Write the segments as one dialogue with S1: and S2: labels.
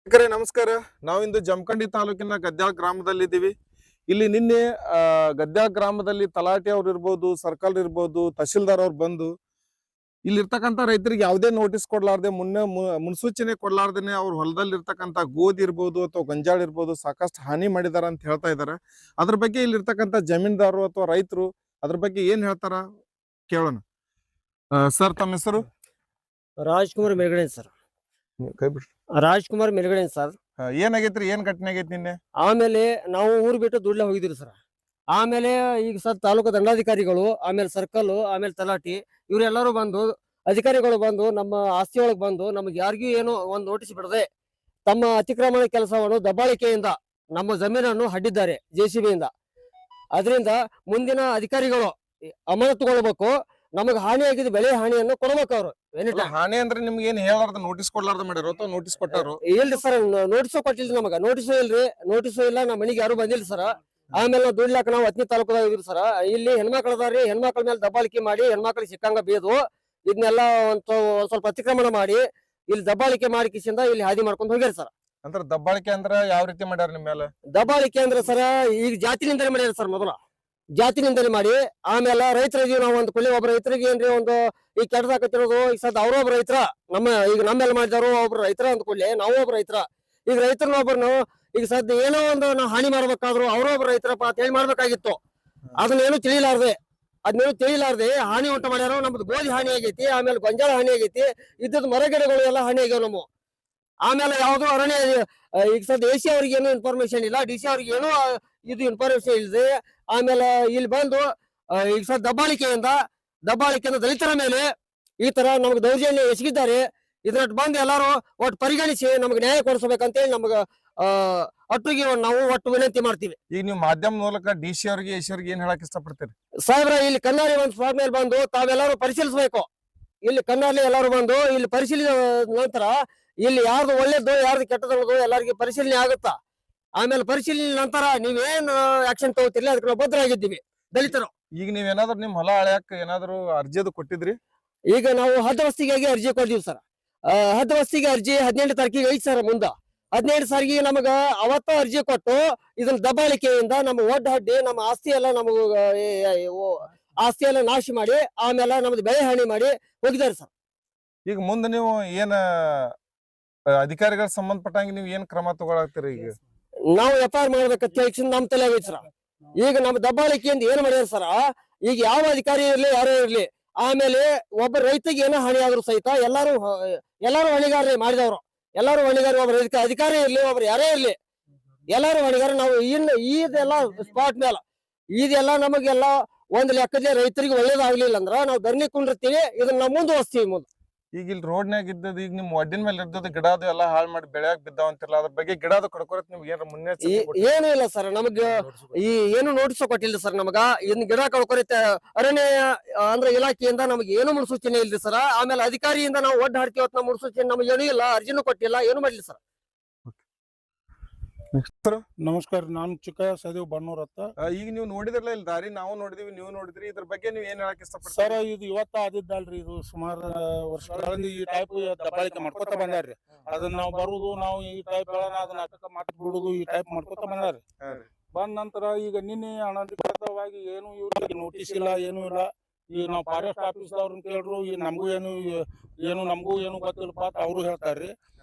S1: ನಮಸ್ಕಾರ. ನಾವಿಂದು ಜಮಖಂಡಿ ತಾಲೂಕಿನ ಗದ್ಯಾಳ ಗ್ರಾಮದಲ್ಲಿದ್ದೀವಿ. ಇಲ್ಲಿ ನಿನ್ನೆ ಗದ್ಯಾಳ ಗ್ರಾಮದಲ್ಲಿ ತಲಾಟಿ ಅವ್ರು ಇರ್ಬೋದು, ಸರ್ಕಲ್ ಇರ್ಬೋದು, ತಹಶೀಲ್ದಾರ್ ಅವ್ರು ಬಂದು ಇಲ್ಲಿರ್ತಕ್ಕಂಥ ರೈತರಿಗೆ ಯಾವುದೇ ನೋಟಿಸ್ ಕೊಡ್ಲಾರ್ದೆ ಮುನ್ಸೂಚನೆ ಕೊಡ್ಲಾರ್ದೇನೆ ಅವ್ರ ಹೊಲದಲ್ಲಿ ಇರ್ತಕ್ಕಂಥ ಗೋಧಿ ಇರ್ಬೋದು ಅಥವಾ ಗೊಂಜಾಳ ಇರ್ಬೋದು ಸಾಕಷ್ಟು ಹಾನಿ ಮಾಡಿದಾರ ಅಂತ ಹೇಳ್ತಾ ಇದಾರೆ. ಅದ್ರ ಬಗ್ಗೆ ಇಲ್ಲಿರ್ತಕ್ಕಂಥ ಜಮೀನ್ದಾರು ಅಥವಾ ರೈತರು ಅದ್ರ ಬಗ್ಗೆ ಏನ್ ಹೇಳ್ತಾರ ಕೇಳೋಣ. ಸರ್, ತಮ್ಮ ಹೆಸರು?
S2: ರಾಜ್ಕುಮಾರ್ ಮೆಲ್ಗಡೆ ಸರ್.
S1: ಕೈ ಬಿಡ್ರಿ.
S2: ರಾಜ್ಕುಮಾರ್ ಮೆಲ್ಗಡೆ ಸರ್.
S1: ಏನಾಗೈತ್ರಿ? ಏನ್ ಘಟನೆ ಆಗೈತಿ ನಿನ್ನೆ?
S2: ಆಮೇಲೆ ನಾವು ಊರು ಬಿಟ್ಟು ದುಡ್ಲೆ ಹೋಗಿದ್ರಿ ಸರ್. ಆಮೇಲೆ ಈಗ ಸರ್ ತಾಲೂಕು ದಂಡಾಧಿಕಾರಿಗಳು, ಆಮೇಲೆ ಸರ್ಕಲ್, ಆಮೇಲೆ ತಲಾಟಿ ಇವರೆಲ್ಲರೂ ಬಂದು, ಅಧಿಕಾರಿಗಳು ಬಂದು ನಮ್ಮ ಆಸ್ತಿ ಒಳಗೆ ಬಂದು ನಮ್ಗೆ ಯಾರಿಗೂ ಏನು ಒಂದು ನೋಟಿಸ್ ಬಿಡದೆ ತಮ್ಮ ಅತಿಕ್ರಮಣ ಕೆಲಸವನ್ನು ದಬ್ಬಾಳಿಕೆಯಿಂದ ನಮ್ಮ ಜಮೀನನ್ನು ಹಡ್ಡಿದ್ದಾರೆ JCB ಇಂದ. ಅದರಿಂದ ಮುಂದಿನ ಅಧಿಕಾರಿಗಳು ಅಮಾನತುಗೊಳ್ಬೇಕು. ನಮಗೆ ಹಾನಿಯಾಗಿದ್ದು ಬೆಳೆ ಹಾನಿಯನ್ನು ಕೊಡ್ಬೇಕು ಅವರು.
S1: ಹಾನಿ ಅಂದ್ರೆ ನಿಮ್ಗೆ ಏನ್ ಹೇಳಾರ್ದ ನೋಟಿಸ್ ಕೊಡ್ಲಾರ್ದ ಮಾಡ್ಯಾರ ಅಥವಾ ನೋಟಿಸ್ ಕೊಟ್ಟಾರು?
S2: ಇಲ್ರಿ ಸರ್, ನೋಟಿಸು ಕೊಟ್ಟಿಲ್ರಿ ನಮಗ. ನೋಟಿಸು ಇಲ್ರಿ, ನೋಟಿಸು ಇಲ್ಲ. ನಮ್ಮ ಮನೆಗೆ ಯಾರು ಬಂದಿಲ್ಲ ಸರ್. ಆಮೇಲೆ ನಾವು ದುಡ್ಲಾಕ ನಾವು ಹತ್ತನೇ ತಾಲೂಕದಾಗ ಇದ್ರಿ ಸರ್. ಇಲ್ಲಿ ಹೆಣ್ಮಕ್ಳು ಅದಾರ್ರಿ, ಹೆಣ್ಮಕ್ಳ ಮೇಲೆ ದಬ್ಬಾಳಿಕೆ ಮಾಡಿ ಹೆಣ್ಮಕ್ಳಿಗೆ ಸಿಕ್ಕಂಗ ಬೇದು ಇದನ್ನೆಲ್ಲ ಒಂದ್ ಸ್ವಲ್ಪ ಅತಿಕ್ರಮಣ ಮಾಡಿ ಇಲ್ಲಿ ದಬ್ಬಾಳಿಕೆ ಮಾಡಿ ಕಿಸಿಂದ ಇಲ್ಲಿ ಹಾದಿ ಮಾಡ್ಕೊಂಡು ಹೋಗ್ಯಾರ ಸರ್.
S1: ಅಂದ್ರ ದಬ್ಬಾಳಿಕೆ ಅಂದ್ರ ಯಾವ ರೀತಿ ಮಾಡ್ಯಾರ ನಿಮ್ ಮೇಲೆ?
S2: ದಬ್ಬಾಳಿಕೆ ಅಂದ್ರೆ ಸರ್ ಈಗ ಜಾತಿನಿಂದಲೇ ಮಾಡ್ಯಾರ ಸರ್. ಮೊದಲ ಜಾತಿನಿಂದಲೇ ಮಾಡಿ ಆಮೇಲೆ ರೈತರ ಇದೀವಿ ನಾವು. ಒಂದು ಕೊಳ್ಳಿ ಒಬ್ಬ ರೈತರಿಗೆ ಏನ್ರಿ ಒಂದು ಈಗ ಕೆಟ್ಟದಾಕತ್ತಿರೋದು. ಈಗ ಸದ್ ಅವ್ರೊಬ್ಬ ರೈತರ, ಈಗ ನಮ್ಮೆಲ್ಲ ಮಾಡಿದವರು ಒಬ್ರು ರೈತರ ಅಂದ್ಕೊಳ್ಳಿ, ನಾವು ಒಬ್ಬ ರೈತರ. ಈಗ ರೈತರನ್ನ ಒಬ್ಬರನ್ನು ಈಗ ಸದ್ಯ ಏನೋ ಒಂದು ನಾವು ಹಾನಿ ಮಾಡ್ಬೇಕಾದ್ರು ಅವರೊಬ್ಬ ರೈತರಪ್ಪ ಅಂತ ಹೇಳಿ ಮಾಡ್ಬೇಕಾಗಿತ್ತು. ಅದನ್ನೇನು ತಿಳಿಲಾರ್ದೆ ಹಾನಿ ಉಂಟು ಮಾಡ್ಯಾರ. ನಮ್ದು ಗೋಧಿ ಹಾನಿ ಆಗೈತಿ, ಆಮೇಲೆ ಗೊಂಜಾಳ ಹಾನಿ ಆಗೈತಿ, ಇದ್ದದ ಮರಗಿಡಗಳು ಎಲ್ಲ ಹಾನಿ ಆಗ್ಯಾವ ನಮ್ಮ. ಆಮೇಲೆ ಯಾವ್ದು ಅರಣ್ಯ ಈಗ ಸದ್ಯ AC ಅವ್ರಿಗೆ ಏನು ಇನ್ಫಾರ್ಮೇಶನ್ ಇಲ್ಲ, DC ಅವ್ರಿಗೆ ಏನು ಇದು ಇನ್ಫಾರ್ಮೇಶನ್ ಇಲ್ಲದೆ ಆಮೇಲೆ ಇಲ್ಲಿ ಬಂದು ಈಗ ಸದ್ ದಬ್ಬಾಳಿಕೆಯಿಂದ ದಲಿತರ ಮೇಲೆ ಈ ತರ ನಮ್ಗೆ ದೌರ್ಜನ್ಯ ಎಸಗಿದ್ದಾರೆ. ಇದ್ರ ಬಂದು ಎಲ್ಲಾರು ಒಟ್ಟು ಪರಿಗಣಿಸಿ ನಮ್ಗೆ ನ್ಯಾಯ ಕೊಡಿಸ್ಬೇಕಂತೇಳಿ ನಮ್ಗ ಒಟ್ಟಿಗೆ ನಾವು ವಿನಂತಿ ಮಾಡ್ತೀವಿ.
S1: ಈಗ ನೀವು ಮಾಧ್ಯಮ ಮೂಲಕ DC ಅವ್ರಿಗೆ AC ಅವ್ರಿಗೆ ಏನ್ ಹೇಳಕ್ ಇಷ್ಟಪಡ್ತೀರಿ?
S2: ಸಾಹೇಬ್ರ, ಇಲ್ಲಿ ಕನ್ನಾಡಿ ಒಂದು ಸ್ಪಾಟ್ ಮೇಲೆ ಬಂದು ತಾವೆಲ್ಲರೂ ಪರಿಶೀಲಿಸಬೇಕು. ಇಲ್ಲಿ ಕನ್ನಾಡಿ ಎಲ್ಲಾರು ಬಂದು ಇಲ್ಲಿ ಪರಿಶೀಲಿಸಿದ ನಂತರ ಇಲ್ಲಿ ಯಾರ್ದು ಒಳ್ಳೇದು ಯಾರ್ದು ಕೆಟ್ಟದ್ದು ಎಲ್ಲರಿಗೆ ಪರಿಶೀಲನೆ ಆಗುತ್ತಾ. ಆಮೇಲೆ ಪರಿಶೀಲನೆ ನಂತರ ನೀವೇನ್ ಆಕ್ಷನ್ ತಗೋತಿರ್ಲಿ ಅದಕ್ಕೆ ನಾವು ಬದ್ಧರಾಗಿದ್ದೀವಿ ದಲಿತರು.
S1: ಈಗ ನೀವೇನಾದ್ರು ನಿಮ್ ಹೊಲ ಅಳ್ಯಾಕ ಏನಾದ್ರು ಅರ್ಜಿ ಅದು ಕೊಟ್ಟಿದ್ರಿ?
S2: ಈಗ ನಾವು ಹದ್ದವಸ್ತಿಗಾಗಿ ಅರ್ಜಿ ಕೊಡ್ತೀವಿ ಸರ್. ಹದ್ದವಸ್ತಿಗೆ ಅರ್ಜಿ 18 ತಾರೀಕಿಗೆ ಐತಿ ಸರ್. ಮುಂದ 18 ತಾರೀಕಿಗೆ ನಮಗ ಅವತ್ತ ಅರ್ಜಿ ಕೊಟ್ಟು ಇದನ್ನ ದಬ್ಬಾಳಿಕೆಯಿಂದ ನಮ್ಮ ಒಡ್ಡ ಹಡ್ಡಿ ನಮ್ಮ ಆಸ್ತಿ ಎಲ್ಲ ನಾಶ ಮಾಡಿ ಆಮೇಲೆ ನಮ್ದು ಬೆಳೆ ಹಾನಿ ಮಾಡಿ ಹೋಗಿದ್ದಾರೆ ಸರ್.
S1: ಈಗ ಮುಂದೆ ನೀವು ಏನ ಅಧಿಕಾರಿಗಳ ಸಂಬಂಧಪಟ್ಟಂಗೆ ನೀವು ಏನ್ ಕ್ರಮ ತಗೊಳಾಗ್ತೀರಿ? ಈಗ
S2: ನಾವು FIR ಮಾಡ್ಬೇಕಂತ ಹೇಳಿ ನಮ್ ತಲೆ ಆಗೈತಿ ಸರ್. ಈಗ ನಮ್ಮ ದಬ್ಬಾಳಿಕೆಯಿಂದ ಏನ್ ಮಾಡ್ಯಾರ ಸರ್. ಈಗ ಯಾವ ಅಧಿಕಾರಿ ಇರ್ಲಿ ಯಾರೇ ಇರ್ಲಿ, ಆಮೇಲೆ ಒಬ್ಬ ರೈತಗೆ ಏನೋ ಹಾನಿ ಆದ್ರೂ ಸಹಿತ ಎಲ್ಲಾರು ಹೊಣೆಗಾರರೇ ಮಾಡಿದವರು. ಎಲ್ಲಾರು ಹೊಣೆಗಾರ, ಒಬ್ಬ ಅಧಿಕಾರಿ ಇರ್ಲಿ ಒಬ್ರು ಯಾರೇ ಇರ್ಲಿ ಎಲ್ಲಾರು ಹೊಣೆಗಾರ. ನಾವು ಇದೆಲ್ಲ ಸ್ಪಾಟ್ ಮೇಲೆ ಇದೆಲ್ಲ ನಮಗೆಲ್ಲ ಒಂದ್ ಲೆಕ್ಕದಲ್ಲಿ ರೈತರಿಗೆ ಒಳ್ಳೇದಾಗ್ಲಿಲ್ಲ ಅಂದ್ರ ನಾವು ಧರಣಿ ಕುಂಡಿರ್ತೀವಿ. ಇದನ್ನ ನಾವು ಮುಂದುವರಿಸ್ತೀವಿ. ಮುಂದೆ
S1: ಈಗ ಇಲ್ಲಿ ರೋಡ್ನ್ಯಾಗ ಇದ್ದದ ಈಗ ನಿಮ್ ಒಡ್ಡಿನ ಮೇಲೆ ಇದ್ದದ ಗಿಡ ಅದು ಎಲ್ಲಾ ಹಾಳು ಮಾಡಿ ಬೆಳೆಯಾಗ ಬಿದ್ದಾವ ಅಂತಿರಲ್ಲ, ಅದ್ರ ಬಗ್ಗೆ ಗಿಡ ಅದು ಕಡ್ಕೊರತ್ ನಿಮ್ಗೆ ಏನಾರ ಮುನ್ನೆಚ್ಚರಿಕೆ?
S2: ಏನು ಇಲ್ಲ ಸರ್, ನಮಗ ಏನು ನೋಟಿಸ್ ಕೊಟ್ಟಿಲ್ಲ ಸರ್. ನಮಗ ಇನ್ ಗಿಡ ಕಳ್ಕೊರತ್ತೆ ಅರಣ್ಯ ಅಂದ್ರೆ ಇಲಾಖೆಯಿಂದ ನಮ್ಗೆ ಏನು ಮುನ್ಸೂಚನೆ ಇಲ್ರಿ ಸರ್. ಆಮೇಲೆ ಅಧಿಕಾರಿಯಿಂದ ನಾವು ಒಡ್ಡ ಹಾಡ್ತೀವಿ ನಮ್ಮ ಮುನ್ಸೂಚನೆ ನಮ್ಗೆ ಏನೂ ಇಲ್ಲ, ಅರ್ಜಿನೂ ಕೊಟ್ಟಿಲ್ಲ, ಏನು ಮಾಡ್ಲಿ ಸರ್.
S3: ನಮಸ್ಕಾರ, ನಾನು ಚಿಕ್ಕಯ್ಯ ಸದೇವ್ ಬಣ್ಣೂರ್ ಅಂತ.
S1: ಈಗ ನೀವು ನೋಡಿದ್ರಲ್ಲ ಇಲ್ಲಿ ದಾರಿ, ನಾವು ನೋಡಿದ್ವಿ, ನೀವು ನೋಡಿದ್ರಿ. ಇದ್ರ ಬಗ್ಗೆ ನೀವು ಏನ್ ಹೇಳಕ್ ಇಷ್ಟಪಡ್ತೀರಿ?
S3: ಸರ್, ಇದು ಇವತ್ತ ಆದಿದ್ದಲ್ರಿ. ಇದು ಸುಮಾರು ವರ್ಷಗಳಿಂದ ಈ ಟೈಪ್ ದಬ್ಬಾಳಿಕೆ ಮಾಡ್ಕೊತ ಬಂದಾರ್ರಿ. ಅದನ್ನ ನಾವು ಬರುದು, ನಾವು ಈ ಟೈಪ್ ಅದನ್ನ ನಾಟಕ ಮಾಡಿ ಬಿಡುದು, ಈ ಟೈಪ್ ಮಾಡ್ಕೊತ ಬಂದಾರ್ರಿ. ಬಂದ ನಂತರ ಈಗ ನಿನ್ನೆ ಅನಧಿಕೃತವಾಗಿ ಏನು ಇವ್ರಿಗೆ ನೋಟಿಸ್ ಇಲ್ಲ, ಏನು ಇಲ್ಲ. ಈಗ ನಾವು ಫಾರೆಸ್ಟ್ ಆಫೀಸ್ದವ್ರನ್ನ ಕೇಳ್ರು, ಈಗ ನಮಗೂ ಏನು ಗೊತ್ತಿಲ್ಲಪ್ಪ ಅಂತ ಅವರು ಹೇಳ್ತಾರ್ರಿ.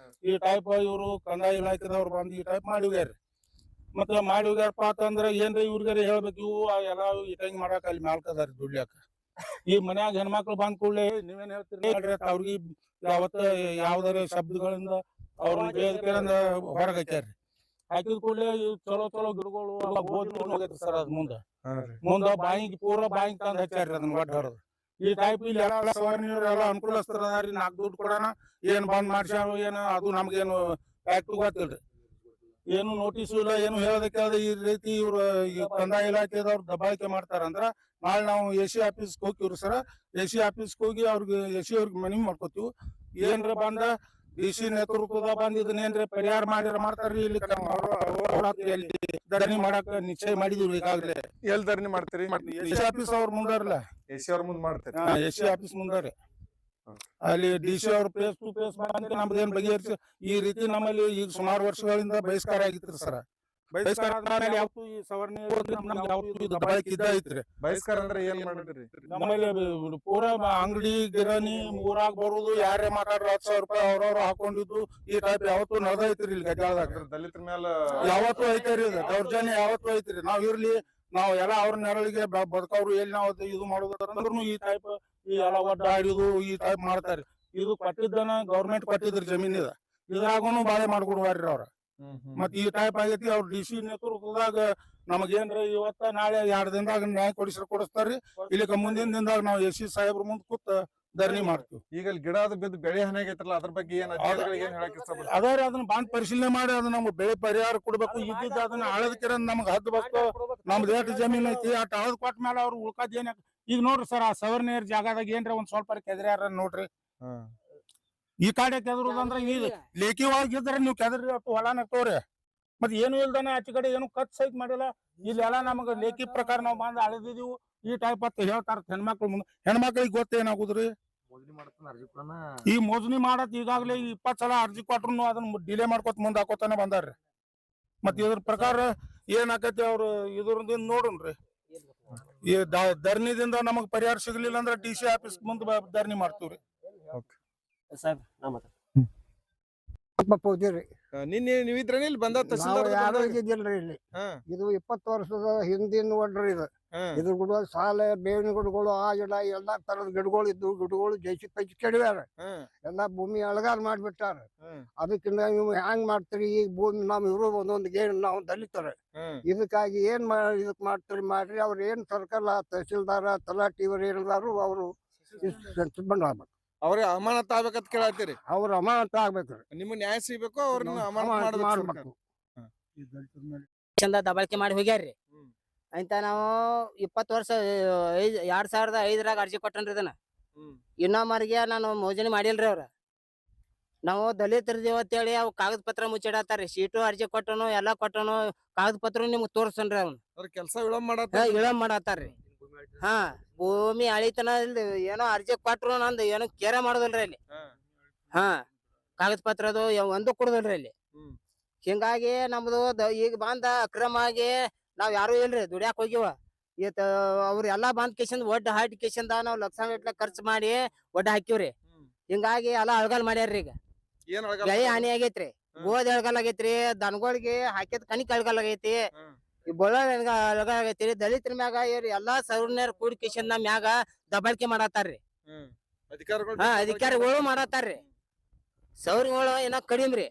S3: ಈ ಟೈಪ್ ಇವರು ಕಂದಾಯ ಇಲಾಖೆದವ್ರು ಬಂದು ಈ ಟೈಪ್ ಮಾಡಿ ಹೋಗ್ಯಾರ್ರಿ. ಮತ್ತೆ ಮಾಡಿ ಹೋಗ್ಯಾರಪ್ಪ ಅಂತಂದ್ರ ಏನ್ರಿ ಇವ್ರಿಗಾರ ಹೇಳ್ಬೇಕು. ಇವು ಎಲ್ಲ ಇಟಂಗ್ ಮಾಡಾಕ ಅಲ್ಲಿ ಮ್ಯಾಲ್ಕದಾರಿ ದುಡ್ಲ್ಯಾಕ. ಈ ಮನ್ಯಾಗ ಹೆಣ್ಮಕ್ಳು ಬಂದ್ ಕೂಡಲೇ ನೀವೇನ್ ಹೇಳ್ತೀರಿ ಅವ್ರಿಗೆ ಯಾವತ್ತ ಯಾವ್ದಾರ ಶಬ್ದಗಳಿಂದ ಅವ್ರನ್ನ ಹೊರಗೆ ಹಾಕ್ಯಾರ್ರಿ. ಹಾಕಿದ ಕೂಡಲೇ ಚಲೋ ಗಿಡಗಳು ಹೋಗೈತಿ ಸರ್. ಅದ್ ಮುಂದ ಬಾಯಿಗೆ ಪೂರಾ ಬಾಯಿಗೆ ತಂದ್ ಹಚ್ಚಾರ್ರಿ ಅದನ್ನ ಒಡ್ಡ ಹೊರದು. ಈ ಟೈಪ್ ಇಲ್ಲಿ ಎಲ್ಲ ಸವರ್ಣಿಯವ್ರು ಎಲ್ಲ ಅನುಕೂಲಸ್ಥರದಾರಿ. 4 ದುಡ್ಡು ಕೊಡೋಣ, ಏನ್ ಬಂದ್ ಮಾಡ್ಸ್ಯಾರ ಏನು ಅದು ನಮ್ಗೇನು ಫ್ಯಾಕ್ಟ್ ಗೊತ್ತಿಲ್ರಿ. ಏನು ನೋಟಿಸ್ ಇಲ್ಲ, ಏನು ಹೇಳೋದಕ್ಕೆ ಈ ರೀತಿ ಇವ್ರು ಕಂದಾಯ ಇಲಾಖೆದವ್ರು ದಬ್ಬಾಳಿಕೆ ಮಾಡ್ತಾರಂದ್ರ ನಾಳೆ ನಾವು AC ಆಫೀಸ್ಗೆ ಹೋಗ್ತೀವ್ರಿ ಸರ್. AC ಆಫೀಸ್ಗೆ ಹೋಗಿ AC ಅವ್ರಿಗೆ ಮನವಿ ಮಾಡ್ಕೋತೀವಿ. ಏನ್ರ ಬಂದ DC ನೇತೃತ್ವದ ಬಂದ್ ಇದನ್ನೇನ್ರಿ ಪರಿಹಾರ ಮಾಡ್ತಾರ್ರಿ. ಇಲ್ಲಿ ಧರಣಿ ಮಾಡಾಕ ನಿಶ್ಚಯ ಮಾಡಿದ್ವಿ ಈಗಾಗಲೇ.
S1: ಎಲ್ಲಿ ಧರಣಿ ಮಾಡ್ತೀರಿ?
S3: AC ಆಫೀಸ್ ಅವ್ರ ಮುಂದಾರಲ್ಲ,
S1: AC ಅವ್ರ ಮುಂದ್ ಮಾಡ್ತೀರಿ?
S3: AC ಆಫೀಸ್ ಮುಂದಾರಿ. ಅಲ್ಲಿ DC ಅವ್ರ ಫೇಸ್ ಟು ಫೇಸ್ ಬಂದು ನಮ್ದೇನ್ ಬಗೆಹರಿಸಿ ಈ ರೀತಿ ನಮ್ಮಲ್ಲಿ ಈಗ ಸುಮಾರು ವರ್ಷಗಳಿಂದ ಬಹಿಷ್ಕಾರ ಆಗಿತ್ರಿ ಸರ್. ಬಹಿಷ್ಕಾರ ಆದ್ಮೇಲೆ ಯಾವತ್ತು ಈ ಸವರ್ಣಿ ನಮ್ಗೆ ಯಾವತ್ತು ಇದು ದಬ್ಬಾಳಿಕೆ ಇದ್ದ ಐತ್ರಿ.
S1: ಬಹಿಷ್ಕಾರ ಅಂದ್ರೆ ಏನ್ ಮಾಡಿದ್ರಿ?
S3: ನಮ್ಮಲ್ಲಿ ಪೂರಾ ಅಂಗಡಿ ಗಿರಾಣಿ ಊರಾಗ ಬರುದು ಯಾರೇ ಮಾತಾಡ್ರ 10,000 ರೂಪಾಯಿ ಅವ್ರವ್ರು ಹಾಕೊಂಡಿದ್ದು ಈ ಟೈಪ್ ಯಾವತ್ತು ನಡೆದೈತ್ರಿ ಇಲ್ಲಿ ಗದ್ದಾಳದಾಗ.
S1: ದಲಿತರ ಮೇಲೆ
S3: ಯಾವತ್ತು ಐತ್ರಿ ಇದು ದೌರ್ಜನ್ಯ ಯಾವತ್ತು ಐತ್ರಿ. ನಾವ್ ಇರ್ಲಿ ನಾವ್ ಎಲ್ಲ ಅವ್ರ ನೆರಳಿಗೆ ಬದುಕವ್ರು ಎಲ್ಲಿ ನಾವು ಇದು ಮಾಡೋದಂದ್ರೂ ಈ ಟೈಪ್ ಈ ಎಲ್ಲ ಒಡ್ಡ ಆಡಿದು ಈ ಟೈಪ್ ಮಾಡ್ತಾರಿ. ಇದು ಕೊಟ್ಟಿದ್ದನ ಗೌರ್ಮೆಂಟ್ ಕೊಟ್ಟಿದ್ರಿ ಜಮೀನಿದ, ಇದ್ರಾಗೂ ಬಾಳೆ ಮಾಡ್ಕೊಡ್ವಾರ್ರಿ ಅವ್ರ. ಮತ್ ಈ ಟೈಪ್ ಆಗೈತಿ. ಅವ್ರ DC ನೇತೃತ್ವದಾಗ ನಮಗೇನ್ರ ಇವತ್ತ ನಾಳೆ 2 ದಿನದಾಗ ನ್ಯಾಯ ಕೊಡಿಸ್ತಾರ್ರಿ. ಇಲ್ಲಿಕ ಮುಂದಿನ ದಿನದಾಗ ನಾವು AC ಸಾಹೇಬ್ರ ಮುಂದ್ ಕೂತ್ ಧರಣಿ ಮಾಡ್ತೀವಿ.
S1: ಈಗ ಅಲ್ಲಿ ಗಿಡ ಅದು ಬಿದ್ದು ಬೆಳೆ ಹಾನಿ ಆಗೈತ್ರಲ್ಲ, ಅದ್ರ ಬಗ್ಗೆ ಏನ್ ಅಧಿಕಾರಿಗಳಿಗೆ ಏನ್ ಹೇಳಕ್ ಇಷ್ಟಪಡ್ತೀರಿ?
S3: ಅದಾರಿ ಅದನ್ನ ಬಾಂಡ್ ಪರಿಶೀಲನೆ ಮಾಡಿ ಅದನ್ನ ನಮ್ಗೆ ಬೆಳೆ ಪರಿಹಾರ ಕೊಡ್ಬೇಕು. ಇದ್ದಿದ್ದ ಅದನ್ನ ಹಳದ ಕಿರ ನಮ್ಗೆ ಹದ್ದು ಬಸ್ತು ನಮ್ದು ಎಷ್ಟು ಜಮೀನ್ ಐತಿ ಅಟ್ ಹಳದ್ ಕೊಟ್ಟ ಮೇಲೆ ಅವ್ರು ಉಳ್ಕಾದ್ ಏನ್ ಈಗ ನೋಡ್ರಿ ಸರ್, ಆ ಸವರ್ನೇರ್ ಜಾಗದಾಗ ಏನ್ರ ಒಂದ್ ಸ್ವಲ್ಪ ಕೆದರ್ಯಾರ ನೋಡ್ರಿ. ಈ ಕಾಡೆ ಕೆದರುದಂದ್ರ ಈ ಲೇಖಿ ಒಳಗಿದ್ರೆ ನೀವು ಕೆದರಿ ಅಷ್ಟು ಹೊಲ ನಕ್ತವ್ರಿ. ಮತ್ ಏನು ಇಲ್ದಾನೆ ಆಚೆ ಕಡೆ ಏನು ಖರ್ಚು ಸಹಿತ ಮಾಡಿಲ್ಲ. ಇಲ್ಲಿ ಎಲ್ಲ ನಮಗ ಲೇಖಿ ಪ್ರಕಾರ ನಾವು ಬಂದ್ ಅಳೆದಿದೀವು ಈ ಟೈಪ್ ಅಂತ ಹೇಳ್ತಾರ ಹೆಣ್ಮಕ್ಳು ಮುಂದೆ. ಹೆಣ್ಮಕ್ಳಿಗೆ ಗೊತ್ತೇನಾಗುದ್ರಿ ಈ ಮೋಜನಿ ಮಾಡತ್ ಈಗಾಗ್ಲೇ 20 ಸಲ ಅರ್ಜಿ ಕೊಟ್ರು ಅದನ್ನ ಡಿಲೇ ಮಾಡ್ಕೊತ ಮುಂದ್ ಹಾಕೋತಾನೆ ಬಂದಾರ್ರಿ. ಮತ್ ಇದ್ರ ಪ್ರಕಾರ ಏನ್ ಆಕತಿ ಅವ್ರು ಇದ್ರದಿಂದ ನೋಡುನ್ರಿ. ಈ ಧರಣಿದಿಂದ ನಮಗ್ ಪರಿಹಾರ ಸಿಗ್ಲಿಲ್ಲ ಅಂದ್ರ DC ಆಫೀಸ್ ಮುಂದ್ ಧರಣಿ ಮಾಡ್ತೀವ್ರಿ.
S1: ನಿನ್ನೆ ನೀವಿದ್ರೇನೆ ಇಲ್ಲಿ ಬಂದ
S2: ಯಾರು ಇದ್ದಿಲ್ರಿ ಇಲ್ಲಿ. ಇದು 20 ವರ್ಷದ ಹಿಂದಿನ ನೋಡ್ರಿ ಇದು. ಇದ್ರ ಗುಡ ಸಾಲ ಬೇವಿನ ಗಿಡಗಳು ಆ ಗಿಡ ಎಲ್ಲಾ ತರದ ಗಿಡಗಳು ಇದ್ದು ಗಿಡಗಳು ಜೈಸಿ ಪೈಸಿ ಕೆಡವ್ಯಾರ. ಎಲ್ಲಾ ಭೂಮಿ ಅಳಗಾಲ ಮಾಡ್ಬಿಟ್ಟಾರ. ಅದಕ್ಕಿಂತ ನೀವು ಹ್ಯಾಂಗ್ ಮಾಡ್ತೀರಿ? ಈಗ ಭೂಮಿ ನಮ್ ಇರೋದು ಒಂದೊಂದು ಗೇಣ್ ನಾವು ದಲಿತಾರೆ. ಇದಕ್ಕಾಗಿ ಏನ್ ಇದಕ್ ಮಾಡ್ತೀರಿ ಮಾಡ್ರಿ. ಅವ್ರ ಏನ್ ಸರ್ಕಾರ ತಹಸೀಲ್ದಾರ ತಲಾಟಿ ಇವ್ರು ಏನಿದಾರು ಅವ್ರು ಬಂದ್ ಆಗ್ಬೇಕು.
S1: ಅವ್ರಿಗೆ ಅಮಾನತ್ ಆಗ್ಬೇಕಂತ ಕೇಳತ್ತೀರಿ?
S2: ಅವ್ರ ಅಮಾನತ್ ಆಗ್ಬೇಕ್ರಿ.
S1: ನಿಮ್ಗೆ ನ್ಯಾಯ ಸಿಗ್ಬೇಕು, ಅವ್ರನ್ನ ಅಮಾನತ್
S2: ಮಾಡ್ಬೇಕು.
S4: ಚಂದ ದಬಾಳಿಕೆ ಮಾಡಿ ಹೋಗ್ಯಾರ್ರಿ ಅಂತ ನಾವು 20 ವರ್ಷ 2005ರಾಗ ಅರ್ಜಿ ಕೊಟ್ಟನ್ರಿ. ಇದನ್ನ ಇನ್ನೊಮ್ಮರಿಗೆ ನಾನು ಮೋಜನಿ ಮಾಡಿಲ್ರಿ. ಅವ್ರ ನಾವು ದಲಿತರದೇವ ಅಂತೇಳಿ ಅವ್ ಕಾಗದ ಪತ್ರ ಮುಚ್ಚಿಡತ್ತಾರ್ರಿ. ಶೀಟು ಅರ್ಜಿ ಕೊಟ್ಟನು ಎಲ್ಲಾ ಕೊಟ್ಟನು ಕಾಗದ ಪತ್ರ ನಿಮ್ಗೆ ತೋರ್ಸನ್ರಿ. ಅವ್ನು
S1: ಕೆಲಸ ವಿಳಂಬ
S4: ಮಾಡತ್ತಾರ್ರಿ. ಹಾ ಭೂಮಿ ಅಳಿತನ ಇಲ್ರಿ. ಏನೋ ಅರ್ಜಿ ಕೊಟ್ರು ನಂದು ಏನೋ ಕೇರ ಮಾಡೋದಿಲ್ರಿ ಅಲ್ಲಿ. ಹಾ ಕಾಗದ ಪತ್ರದು ಒಂದು ಕೊಡುದಿಲ್ರಿ ಅಲ್ಲಿ. ಹಿಂಗಾಗಿ ನಮ್ದು ಈಗ ಬಂದ ಅಕ್ರಮ ಆಗಿ ನಾವ್ ಯಾರು ಇಲ್ರಿ ದುಡ್ಯಾಕ್ ಹೋಗಿವ. ಅವ್ರ ಎಲ್ಲಾ ಬಂದ್ ಕೇಶನ್ ಒಡ್ಡ ಹಾಕಿ ಕೇಶನ್ದ ನಾವ್ ಲಕ್ಷಾಂಗಟ್ಲೆ ಖರ್ಚು ಮಾಡಿ ಒಡ್ಡ ಹಾಕಿವ್ರಿ. ಹಿಂಗಾಗಿ ಎಲ್ಲಾ ಅಳಗಾಲ್ ಮಾಡ್ಯಾರ್ರಿ. ಈಗ ಬೆಳೆ ಹಾನಿ ಆಗೈತ್ರಿ. ಗೋಧಿ ಅಳಗಾಲ್ ಆಗೈತ್ರಿ. ದನಗಳಿಗೆ ಹಾಕಿದ್ ಕಣಿಕ್ ಅಳಗಾಲ್ ಆಗೈತಿ. ಈ ಬೊಳ ಅಳಗಾಲ್ ಆಗೈತಿ. ದಲಿತರ ಮ್ಯಾಗ ಎಲ್ಲಾ ಸವರ್ಣ್ಯರ್ ಕೂಡಿ ಕೇಶನ್ ಮ್ಯಾಗ ದಬಾಳಿಕೆ ಮಾಡತ್ತಾರ್ರಿ. ಅಧಿಕಾರಿಗಳು ಮಾಡತ್ತಾರ್ರಿ. ಸೌರಿಗಳು ಏನೋ ಕಡಿಮ್ರಿ.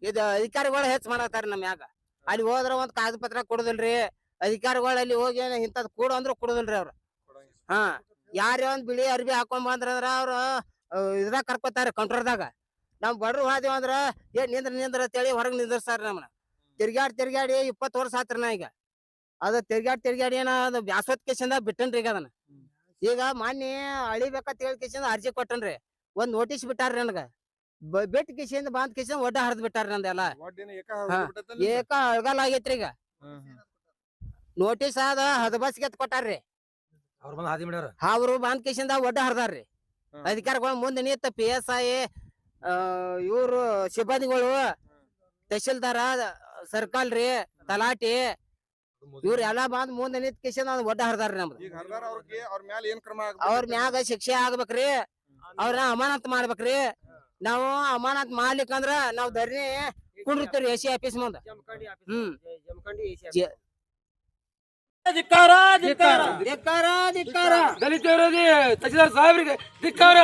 S4: ಇದು ಅಧಿಕಾರಿಗಳು ಹೆಚ್ಚು ಮಾಡತ್ತಾರ ನಮ್ ಮ್ಯಾಗ. ಅಲ್ಲಿ ಹೋದ್ರ ಒಂದ್ ಕಾಗದ ಪತ್ರ ಕೊಡುದಿಲ್ರಿ. ಅಧಿಕಾರಿಗಳು ಅಲ್ಲಿ ಹೋಗಿ ಇಂತದ್ ಕೊಡು ಅಂದ್ರ ಕೊಡುದಿಲ್ರಿ ಅವ್ರ. ಹಾ ಯಾರ ಒಂದ್ ಬಿಳಿ ಅರ್ಬಿ ಹಾಕೊಂಡ್ ಬಂದ್ರ ಅವ್ರ ಇದ್ರಾಗ ಕರ್ಕೋತಾರ ಕೌಂಟರ್ದಾಗ. ನಾವ್ ಬಡ್ರು ಹೋದೇವ್ ಅಂದ್ರ ನಿಂದ್ರ ಅಂತೇಳಿ ಹೊರಗ್ ನಿಂದ್ರಸ್ತಾರ ನಮ್ನ. ತಿರ್ಗಾಡಿ 20 ವರ್ಷ ಆತ್ರಿ. ನಾ ಈಗ ಅದ ತಿರ್ಗಾಡಿ ಏನ ಅದು ಬ್ಯಾಸೋತ್ ಕೇಶಂದ ಬಿಟ್ಟನ್ರಿ. ಈಗ ಅದನ್ನ ಈಗ ಮಾನ್ಯ ಅಳಿಬೇಕಂತ ಹೇಳಿ ಕೇಶಂದ ಅರ್ಜಿ ಕೊಟ್ಟನ್ರಿ. ಒಂದ್ ನೋಟಿಸ್ ಬಿಟ್ಟಾರ್ರಿ ನನಗ. ಬೆಟ್ ಕಿಶಿಂದ ಬಾಂದ್ ಕಿಶಿಂದ ಒಡ್ಡ ಹರಿದ್ ಬಿಟ್ಟಾರ ನಂದೆಲ್ಲ. ಏಕ ಅಳಗಾಲ ಆಗೈತ್ರಿ. ಈಗ ನೋಟಿಸ್ ಆದ ಹದಬಸ್ಗೆ ಕೊಟ್ಟಾರ್ರಿ. ಅವ್ರು ಬಾಂದ್ ಕಿಶಿಂದ ಒಡ್ಡ ಹರಿದಾರ್ರಿ. ಅಧಿಕಾರಿಗಳು ಮುಂದೆ ನಿಂತ PSI ಇವ್ರು ಸಿಬ್ಬಂದಿಗಳು ತಹಶೀಲ್ದಾರ ಸರ್ಕಲ್ ರೀ ತಲಾಟಿ ಇವ್ರ ಎಲ್ಲಾ ಬಂದ್ ಮುಂದೆ ನಿಂತ ಕಿಶಿಂದ ಒಡ್ಡ ಹರಿದಾರ್ರಿ. ನಮ್ದು ಅವ್ರ ಮ್ಯಾಗ ಶಿಕ್ಷೆ ಆಗ್ಬೇಕ್ರಿ. ಅವ್ರನ್ನ ಅಮಾನತ್ ಮಾಡ್ಬೇಕ್ರಿ. ನಾವು ಅಮಾನತ್ ಮಾಡ್ಲಿಕ್ಕಂದ್ರ ನಾವ್ ಧರಣಿ ಕುಂಡಿರ್ತೀವ್ರಿ AC ಆಫೀಸ್ ಮುಂದ.
S5: ದಲಿತ ವಿರೋಧಿ ತಹಶೀಲ್ದಾರ್ ಸಾಹೇಬ್ರಿಗೆ ಧಿಕ್ಕಾರ.